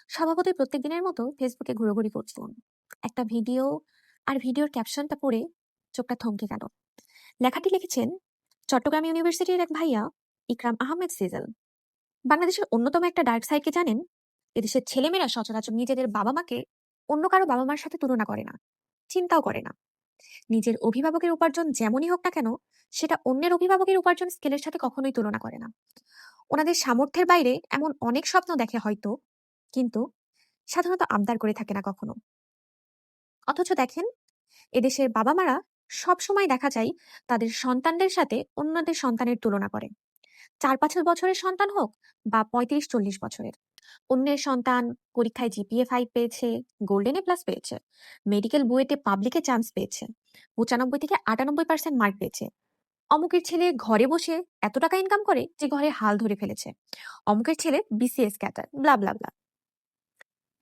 স্বভাবতই প্রত্যেক দিনের মতো ফেসবুকে ঘোরাঘুরি করছিলাম। একটা ভিডিও আর ভিডিওর ক্যাপশনটা পড়ে চোখটা থমকে গেল। লেখাটি লিখেছেন চট্টগ্রাম ইউনিভার্সিটির এক ভাইয়া, ইকরাম আহমেদ সিজল। বাংলাদেশের অন্যতম একটা ডার্ক সাইডকে জানেন? এদেশের ছেলেমেয়েরা সচরাচর নিজেদের বাবা মাকে অন্য কারো বাবা মার সাথে তুলনা করে না, চিন্তাও করে না। নিজের অভিভাবকের উপার্জন যেমনই হোক না কেন, সেটা অন্যের অভিভাবকের উপার্জন স্কেলের সাথে কখনোই তুলনা করে না। ওনাদের সামর্থ্যের বাইরে এমন অনেক স্বপ্ন দেখে হয়তো, কিন্তু সাধারণত আবদার করে থাকে না কখনো। অথচ দেখেন, এদেশের বাবা মারা সব সময় দেখা যায় তাদের সন্তানদের সাথে অন্যদের সন্তানের তুলনা করে। 4-5 বছরের সন্তান হোক বা 35-40 বছরের, অন্যের সন্তান পরীক্ষায় জিপিএ 5 পেয়েছে, গোল্ডেন A+ পেয়েছে, মেডিকেল বুয়েটে পাবলিকে চান্স পেয়েছে, 95 থেকে 98% মার্ক পেয়েছে। অমুকের ছেলে ঘরে বসে এত টাকা ইনকাম করে যে ঘরে হাল ধরে ফেলেছে, অমুকের ছেলে বিসিএস ক্যাটার, ব্লা ব্লা ব্লা।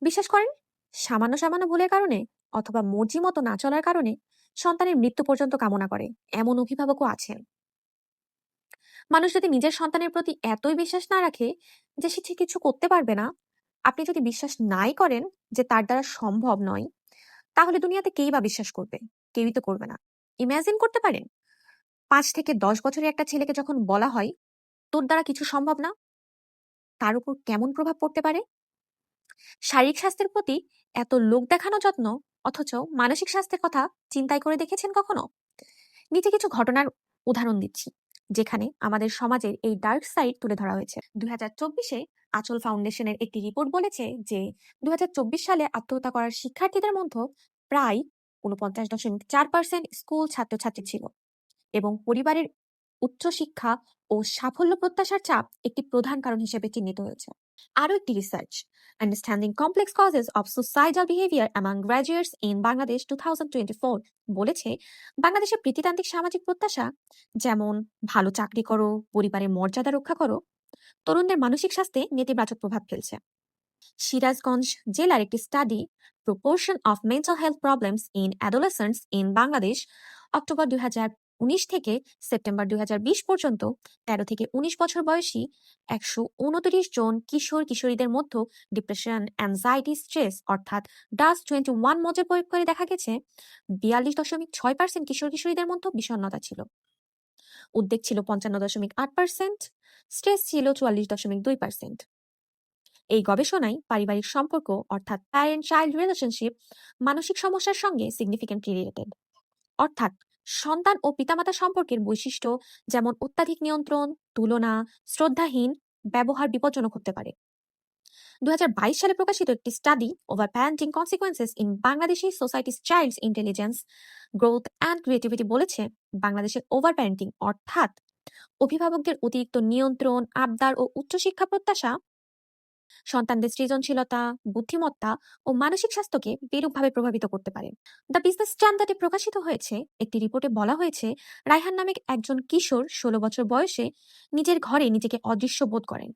বিশ্বাস করেন, সামান্য সামান্য ভুলের কারণে অথবা মর্জি মতো না চলার কারণে সন্তানের মৃত্যু পর্যন্ত কামনা করে এমন অভিভাবকও আছেন। মানুষ যদি নিজের সন্তানের প্রতি এতই বিশ্বাস না রাখে যে সে ঠিক কিছু করতে পারবে না, আপনি যদি বিশ্বাস নাই করেন যে তার দ্বারা সম্ভব নয়, তাহলে দুনিয়াতে কেই বা বিশ্বাস করবে? কেউই তো করবে না। ইমাজিন করতে পারেন, 5 থেকে 10 বছরের একটা ছেলেকে যখন বলা হয় তোর দ্বারা কিছু সম্ভব না, তার উপর কেমন প্রভাব পড়তে পারে? শারীরিক স্বাস্থ্যের প্রতি এত লোক দেখানো যত্ন, অথচ মানসিক স্বাস্থ্যের কথা চিন্তাই করে দেখেছেন কখনো? নিচে কিছু ঘটনার উদাহরণ দিচ্ছি, যেখানে আমাদের সমাজের এই ডার্ক সাইড তুলে ধরা হয়েছে। 2024-এ আচল ফাউন্ডেশনের একটি রিপোর্ট বলেছে যে 2024 সালে আত্মহত্যা করার শিক্ষার্থীদের মধ্যে প্রায় 49.4% স্কুল ছাত্রছাত্রী ছিল, এবং পরিবারের উচ্চশিক্ষা ও সাফল্য প্রত্যাশার চাপ একটি প্রধান কারণ হিসেবে চিহ্নিত হয়েছে। আরও একটি research, understanding complex causes of suicidal behaviour among graduates in Bangladesh 2024 বলেছে, বাংলাদেশের প্রীতিতান্ত্রিক সামাজিক প্রত্যাশা, যেমন ভালো চাকরি করো, পরিবারের মর্যাদা রক্ষা করো, তরুণদের মানসিক স্বাস্থ্যে নেতিবাচক প্রভাব ফেলছে। সিরাজগঞ্জ জেলার একটি study, proportion of mental health problems in adolescents in Bangladesh, October 2019 থেকে সেপ্টেম্বর 2020 পর্যন্ত 13 থেকে 19 বছর বয়সী 129 জন কিশোর কিশোরীদের মধ্যে ডিপ্রেশন, অ্যাংজাইটি, স্ট্রেস অর্থাৎ DAS-21 মডেল প্রয়োগ করে দেখা গেছে 42.6% কিশোর কিশোরীদের মধ্যে বিষণ্ণতা ছিল, উদ্বেগ ছিল 55.8%, স্ট্রেস ছিল 44.2%। এই গবেষণায় পারিবারিক সম্পর্ক অর্থাৎ প্যারেন্ট চাইল্ড রিলেশনশিপ মানসিক সমস্যার সঙ্গে সিগনিফিক্যান্টলি রিলেটেড। অর্থাৎ সন্তান ও পিতামাতা সম্পর্কের বৈশিষ্ট্য যেমন অত্যাধিক নিয়ন্ত্রণ, তুলনা, শ্রদ্ধাহীন ব্যবহার বিপজ্জনক হতে পারে। 2022 সালে প্রকাশিত একটি study, over parenting consequences in Bangladeshi society's child's intelligence, growth and creativity বলেছে, বাংলাদেশের ওভার প্যারেন্টিং অর্থাৎ অভিভাবকদের অতিরিক্ত নিয়ন্ত্রণ, আবদার ও উচ্চশিক্ষা প্রত্যাশা সন্তানদের সৃজনশীলতা, বুদ্ধিমত্তা ও মানসিক স্বাস্থ্যকে বিরূপভাবে প্রভাবিত করতে পারে। দ্য বিজনেস স্ট্যান্ডার্ডে প্রকাশিত হয়েছে একটি রিপোর্টে বলা হয়েছে, রায়হান নামে একজন কিশোর 16 বছর বয়সে নিজের ঘরে নিজেকে অদৃশ্য বোধ করেন।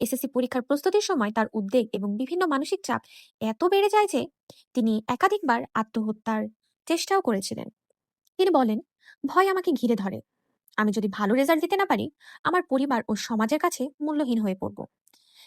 এসএসসি পরীক্ষার প্রস্তুতির সময় তার উদ্বেগ এবং বিভিন্ন মানসিক চাপ এত বেড়ে যায় যে তিনি একাধিকবার আত্মহত্যার চেষ্টাও করেছিলেন। তিনি বলেন, ভয় আমাকে ঘিরে ধরে। আমি যদি ভালো রেজাল্ট দিতে না পারি, আমার পরিবার ও সমাজের কাছে মূল্যহীন হয়ে পড়ব।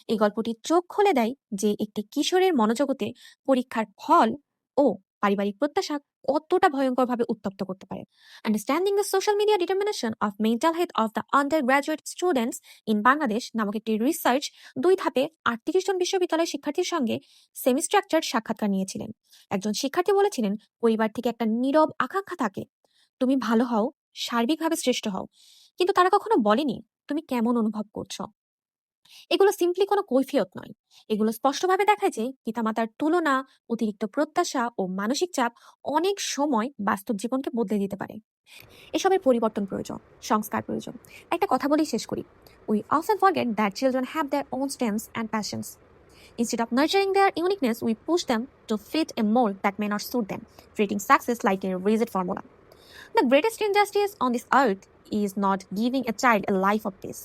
এই গল্পটি চোখ খুলে দেয় যে একটি কিশোরের মনোজগতে পরীক্ষার ফল ও পারিবারিক প্রত্যাশা কতটা ভয়ঙ্করভাবে উত্তপ্ত করতে পারে। Understanding the social media determination of mental health of the under graduate students in Bangladesh নামক একটি রিসার্চ 2 ধাপে 38 জন বিশ্ববিদ্যালয় শিক্ষার্থীর সঙ্গে সেমি স্ট্রাকচার্ড সাক্ষাৎকার নিয়েছিলেন। একজন শিক্ষার্থী বলেছিলেন, পরিবার থেকে একটা নীরব আকাঙ্ক্ষা থাকে, তুমি ভালো হও, সার্বিকভাবে শ্রেষ্ঠ হও, কিন্তু তারা কখনো বলেনি তুমি কেমন অনুভব করছো। এগুলো সিম্পলি কোনো কৈফিয়ত নয়, এগুলো স্পষ্টভাবে দেখায় যে পিতামাতার তুলনা, অতিরিক্ত প্রত্যাশা ও মানসিক চাপ অনেক সময় বাস্তব জীবনকে বদলে দিতে পারে। এসবের পরিবর্তন প্রয়োজন, সংস্কার প্রয়োজন। একটা কথা বলেই শেষ করি, we often forget that children have their own strengths and passions. Instead of nurturing their uniqueness, we push them to fit a mold that may not suit them, treating success like a rigid formula. The greatest injustice on this earth is not giving a child a life of peace,